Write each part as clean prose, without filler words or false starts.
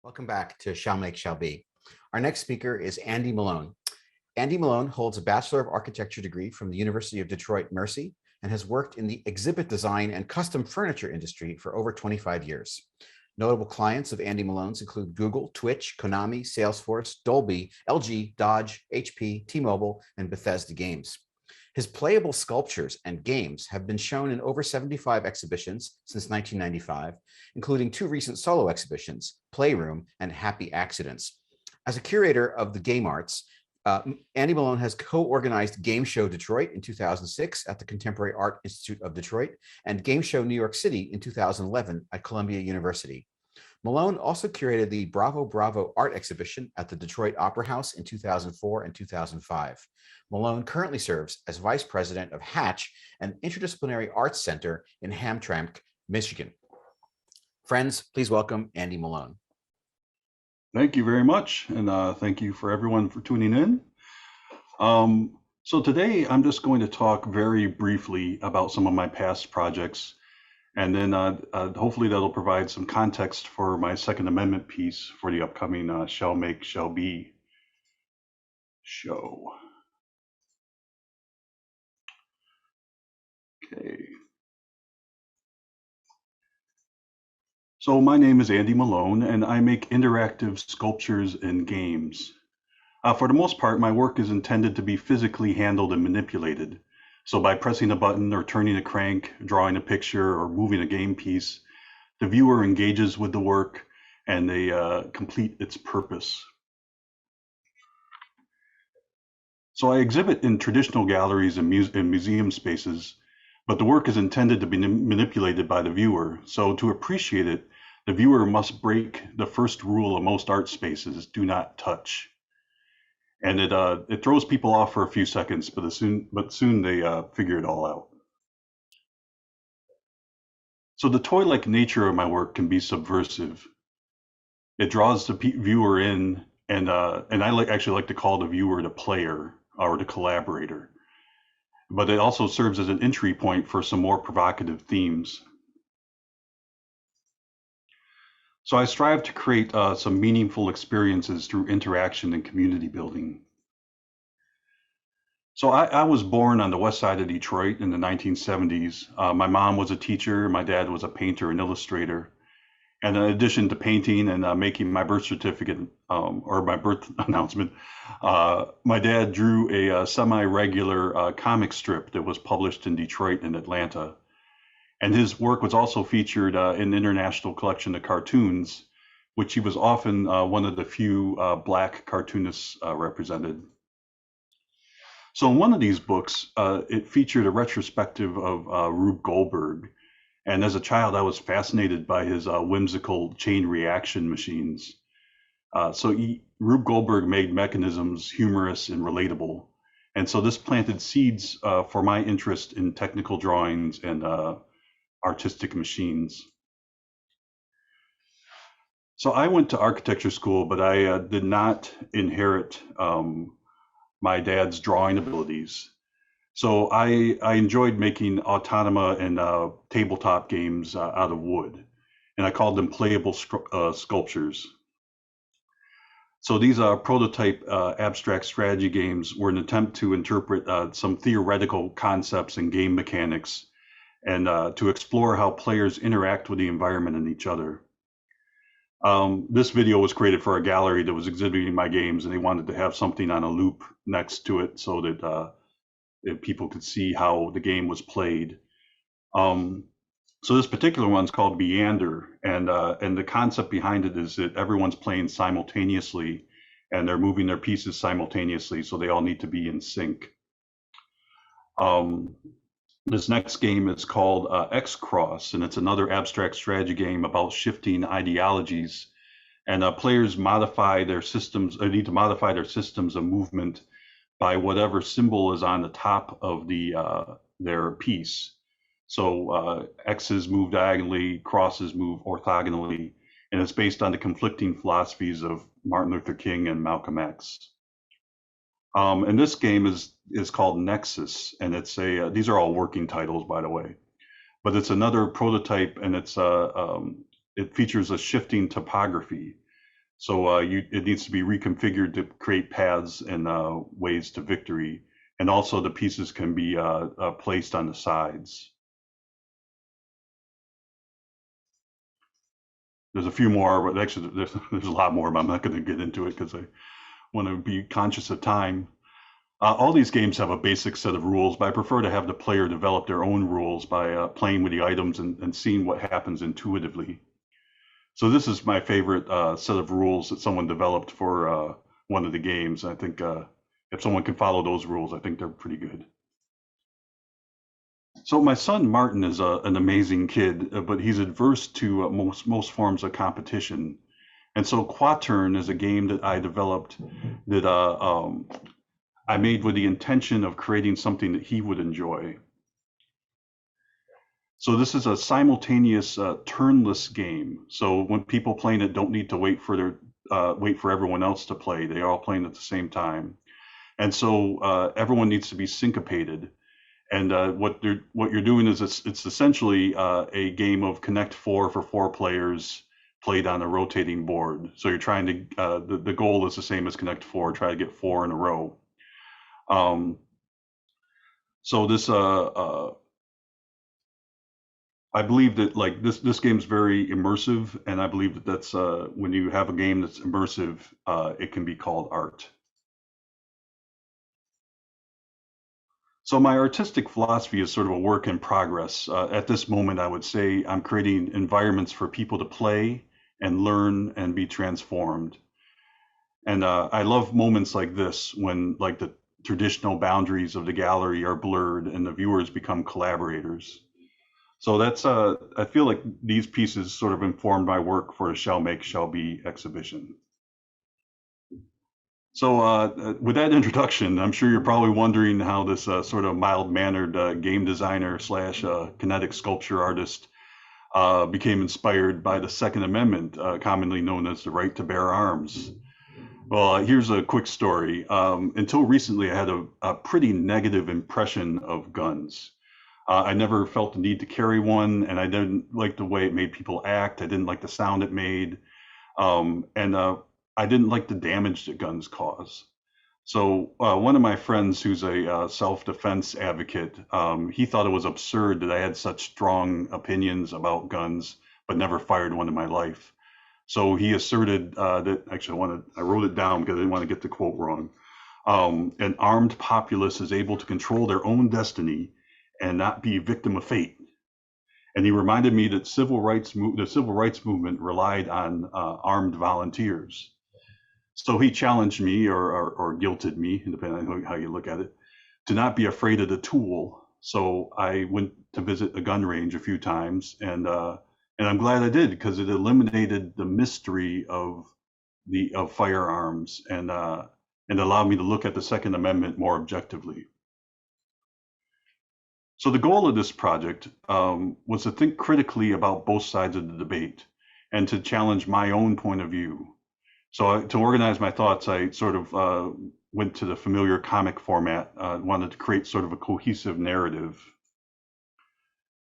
Welcome back to Shall Make, Shall Be. Our next speaker is Andy Malone. Andy Malone holds a Bachelor of Architecture degree from the University of Detroit Mercy and has worked in the exhibit design and custom furniture industry for over 25 years. Notable clients of Andy Malone's include Google, Twitch, Konami, Salesforce, Dolby, LG, Dodge, HP, T-Mobile, and Bethesda Games. His playable sculptures and games have been shown in over 75 exhibitions since 1995, including 2 recent solo exhibitions, Playroom and Happy Accidents. As a curator of the game arts, Andy Malone has co-organized Game Show Detroit in 2006 at the Contemporary Art Institute of Detroit and Game Show New York City in 2011 at Columbia University. Malone also curated the Bravo Bravo art exhibition at the Detroit Opera House in 2004 and 2005. Malone currently serves as vice president of Hatch, an interdisciplinary arts center in Hamtramck, Michigan. Friends, please welcome Andy Malone. Thank you very much, and thank you for everyone for tuning in. So today I'm just going to talk very briefly about some of my past projects, and then hopefully that'll provide some context for my Second Amendment piece for the upcoming Shall Make, Shall Be show. Okay. So my name is Andy Malone, and I make interactive sculptures and games. For the most part, my work is intended to be physically handled and manipulated. So by pressing a button or turning a crank, drawing a picture, or moving a game piece, the viewer engages with the work and they complete its purpose. So I exhibit in traditional galleries and museum spaces, but the work is intended to be manipulated by the viewer. So to appreciate it, the viewer must break the first rule of most art spaces: do not touch. And it throws people off for a few seconds, but soon they figure it all out. So the toy-like nature of my work can be subversive. It draws the viewer in, and I actually like to call the viewer the player or the collaborator. But it also serves as an entry point for some more provocative themes. So I strive to create some meaningful experiences through interaction and community building. So I was born on the west side of Detroit in the 1970s. My mom was a teacher, my dad was a painter and illustrator. And in addition to painting and making my birth certificate or my birth announcement, my dad drew a semi-regular comic strip that was published in Detroit and Atlanta. And his work was also featured in the International Collection of Cartoons, which he was often one of the few Black cartoonists represented. So in one of these books, it featured a retrospective of Rube Goldberg. And as a child, I was fascinated by his whimsical chain reaction machines. Rube Goldberg made mechanisms humorous and relatable. And so this planted seeds for my interest in technical drawings and artistic machines. So I went to architecture school, but I did not inherit my dad's drawing abilities. So I enjoyed making autonoma and tabletop games out of wood, and I called them playable sculptures. So these prototype abstract strategy games were an attempt to interpret some theoretical concepts and game mechanics, and to explore how players interact with the environment and each other. This video was created for a gallery that was exhibiting my games, and they wanted to have something on a loop next to it so that if people could see how the game was played. So this particular one's called Meander, and the concept behind it is that everyone's playing simultaneously, and they're moving their pieces simultaneously, so they all need to be in sync. This next game is called X-Cross, and it's another abstract strategy game about shifting ideologies, and players modify their systems, or need to modify their systems of movement by whatever symbol is on the top of their piece. So X's move diagonally, crosses move orthogonally, and it's based on the conflicting philosophies of Martin Luther King and Malcolm X. And this game is called Nexus, and it's these are all working titles, by the way, but it's another prototype, and it features a shifting topography. So it needs to be reconfigured to create paths and ways to victory. And also the pieces can be placed on the sides. There's a few more, but actually there's a lot more, but I'm not going to get into it because I want to be conscious of time. All these games have a basic set of rules, but I prefer to have the player develop their own rules by playing with the items and seeing what happens intuitively. So this is my favorite set of rules that someone developed for one of the games. I think if someone can follow those rules, I think they're pretty good. So my son Martin is an amazing kid, but he's adverse to most forms of competition. And so Quaturn is a game that I developed that I made with the intention of creating something that he would enjoy. So this is a simultaneous turnless game. So when people playing it don't need to wait for everyone else to play. They are all playing at the same time. And so everyone needs to be syncopated. And what you're doing is it's essentially a game of Connect Four for 4 players played on a rotating board. So you're trying to the goal is the same as Connect Four, try to get 4 in a row. So this I believe that like this game's very immersive, and I believe that that's when you have a game that's immersive, it can be called art. So my artistic philosophy is sort of a work in progress. At this moment, I would say I'm creating environments for people to play and learn and be transformed. And I love moments like this when like the traditional boundaries of the gallery are blurred and the viewers become collaborators. So that's I feel like these pieces sort of informed my work for the Shall Make, Shall Be exhibition. So with that introduction, I'm sure you're probably wondering how this sort of mild-mannered game designer slash kinetic sculpture artist became inspired by the Second Amendment, commonly known as the right to bear arms. Well, here's a quick story. Until recently, I had a pretty negative impression of guns. I never felt the need to carry one, and I didn't like the way it made people act. I didn't like the sound it made. And I didn't like the damage that guns cause. So one of my friends who's a self-defense advocate, he thought it was absurd that I had such strong opinions about guns, but never fired one in my life. So he asserted that, actually I wrote it down because I didn't want to get the quote wrong. An armed populace is able to control their own destiny and not be a victim of fate. And he reminded me that the civil rights movement relied on armed volunteers. So he challenged me or guilted me, depending on how you look at it, to not be afraid of the tool. So I went to visit a gun range a few times, and I'm glad I did because it eliminated the mystery of firearms and allowed me to look at the Second Amendment more objectively. So the goal of this project was to think critically about both sides of the debate and to challenge my own point of view. So to organize my thoughts, I sort of went to the familiar comic format, wanted to create sort of a cohesive narrative.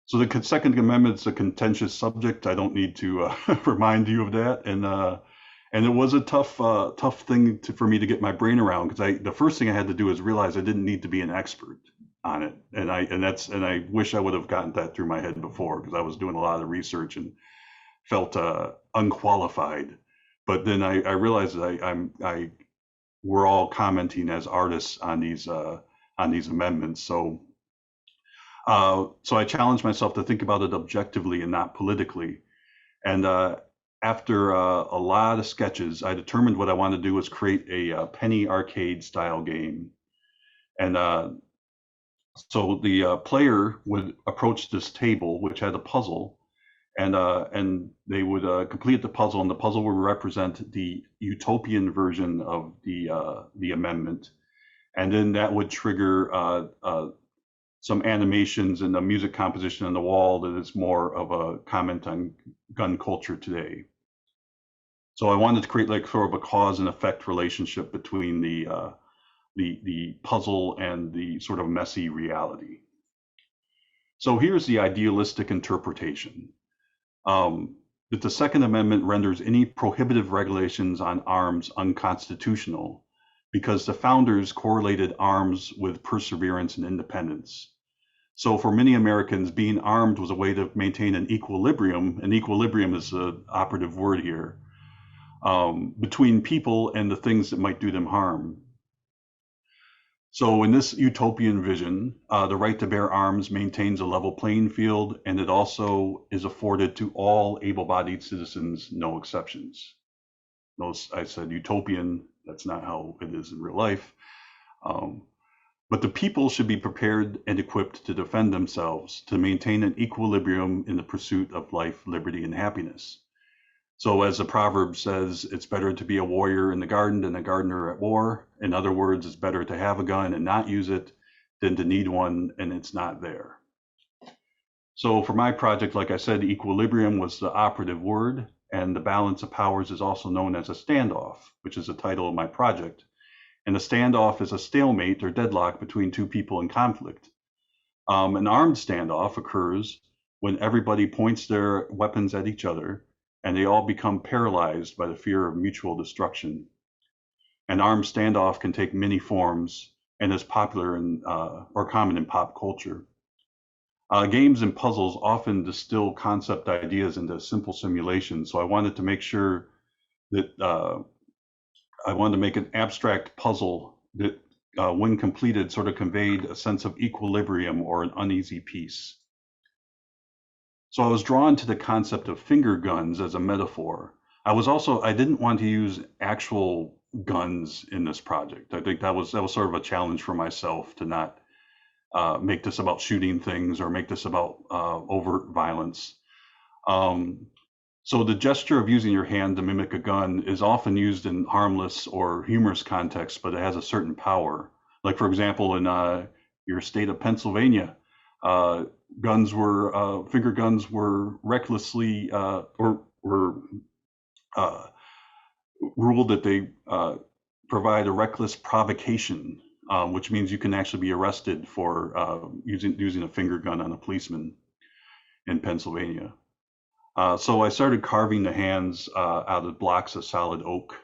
So the Second Amendment is a contentious subject. I don't need to remind you of that. And it was a tough thing for me to get my brain around because the first thing I had to do is realize I didn't need to be an expert on it. And I wish I would have gotten that through my head before because I was doing a lot of research and felt unqualified. But then I realized that we're all commenting as artists on these amendments. So I challenged myself to think about it objectively and not politically. And after a lot of sketches, I determined what I wanted to do was create a penny arcade style game. And so the player would approach this table, which had a puzzle, and they would complete the puzzle, and the puzzle would represent the utopian version of the amendment, and then that would trigger some animations and the music composition on the wall that is more of a comment on gun culture today. So I wanted to create like sort of a cause and effect relationship between the puzzle and the sort of messy reality. So here's the idealistic interpretation. that the Second Amendment renders any prohibitive regulations on arms unconstitutional because the founders correlated arms with perseverance and independence. So for many Americans, being armed was a way to maintain an equilibrium, and equilibrium is the operative word here, between people and the things that might do them harm. So in this utopian vision, the right to bear arms maintains a level playing field, and it also is afforded to all able-bodied citizens, no exceptions. Notice I said utopian, that's not how it is in real life. But the people should be prepared and equipped to defend themselves, to maintain an equilibrium in the pursuit of life, liberty, and happiness. So as the proverb says, it's better to be a warrior in the garden than a gardener at war. In other words, it's better to have a gun and not use it than to need one and it's not there. So for my project, like I said, equilibrium was the operative word, and the balance of powers is also known as a standoff, which is the title of my project. And a standoff is a stalemate or deadlock between two people in conflict. An armed standoff occurs when everybody points their weapons at each other and they all become paralyzed by the fear of mutual destruction. An armed standoff can take many forms and is popular in, or common in pop culture. Games and puzzles often distill concept ideas into simple simulations, so I wanted to make sure that I wanted to make an abstract puzzle that, when completed, sort of conveyed a sense of equilibrium or an uneasy peace. So I was drawn to the concept of finger guns as a metaphor. I didn't want to use actual guns in this project. I think that was sort of a challenge for myself to not make this about shooting things or make this about overt violence. So the gesture of using your hand to mimic a gun is often used in harmless or humorous contexts, but it has a certain power. Like, for example, in your state of Pennsylvania, finger guns were recklessly or were ruled that they provide a reckless provocation, which means you can actually be arrested for using a finger gun on a policeman in Pennsylvania. So I started carving the hands out of blocks of solid oak.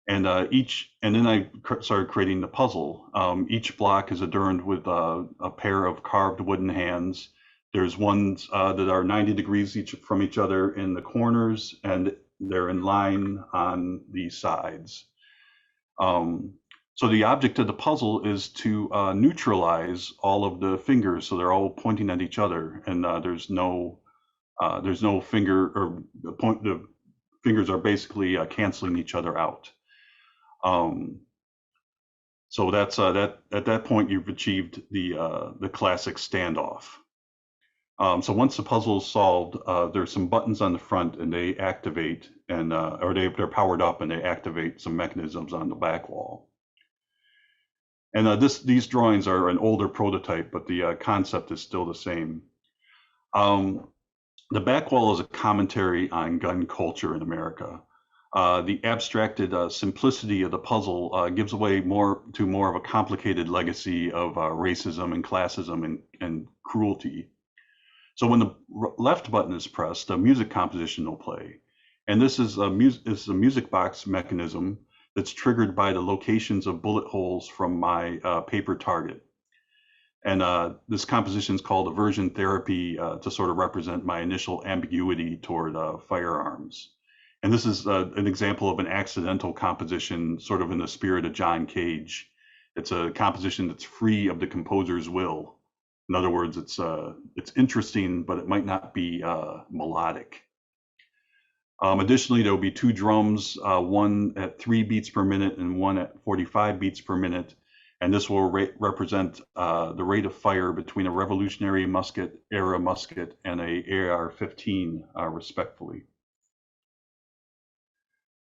And then I started creating the puzzle. Each block is adorned with a pair of carved wooden hands. There's ones that are 90 degrees from each other in the corners, and they're in line on the sides. So the object of the puzzle is to neutralize all of the fingers, so they're all pointing at each other, and there's no finger, or the fingers are basically canceling each other out. So that's at that point you've achieved the classic standoff. So once the puzzle is solved, there's some buttons on the front, and they activate, and or they're powered up, and they activate some mechanisms on the back wall. And these drawings are an older prototype, but the concept is still the same. The back wall is a commentary on gun culture in America. The abstracted simplicity of the puzzle gives way more of a complicated legacy of racism and classism and cruelty. So when the left button is pressed, a music composition will play. And this is a music box mechanism that's triggered by the locations of bullet holes from my paper target. And this composition is called Aversion Therapy to sort of represent my initial ambiguity toward firearms. And this is an example of an accidental composition, sort of in the spirit of John Cage. It's a composition that's free of the composer's will. In other words, it's interesting, but it might not be melodic. Additionally, there will be two drums, one at 3 beats per minute and one at 45 beats per minute. And this will represent the rate of fire between a Revolutionary era musket and a AR-15, respectively.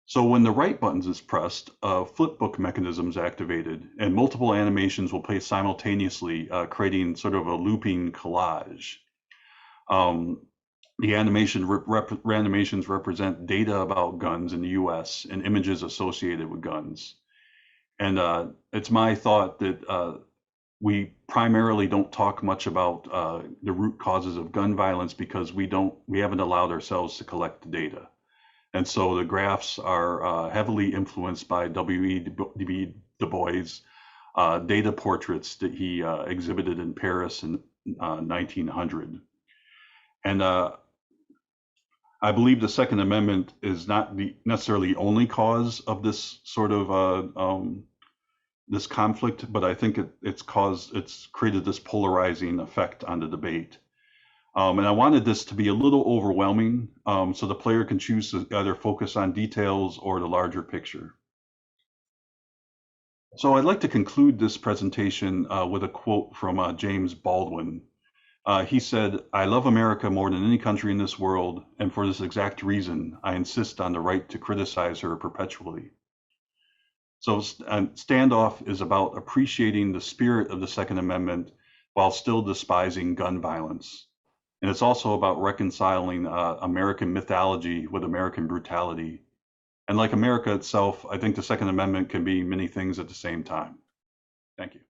So when the right buttons is pressed, a flipbook mechanism is activated, and multiple animations will play simultaneously, creating sort of a looping collage. The animations represent data about guns in the US and images associated with guns. And it's my thought that we primarily don't talk much about the root causes of gun violence because we haven't allowed ourselves to collect the data. And so the graphs are heavily influenced by W.E. Du Bois' data portraits that he exhibited in Paris in 1900. And I believe the Second Amendment is not necessarily the only cause of this sort of this conflict, but I think it's created this polarizing effect on the debate. And I wanted this to be a little overwhelming so the player can choose to either focus on details or the larger picture. So I'd like to conclude this presentation with a quote from James Baldwin. He said, "I love America more than any country in this world, and for this exact reason, I insist on the right to criticize her perpetually." So standoff is about appreciating the spirit of the Second Amendment while still despising gun violence. And it's also about reconciling American mythology with American brutality. And like America itself, I think the Second Amendment can be many things at the same time. Thank you.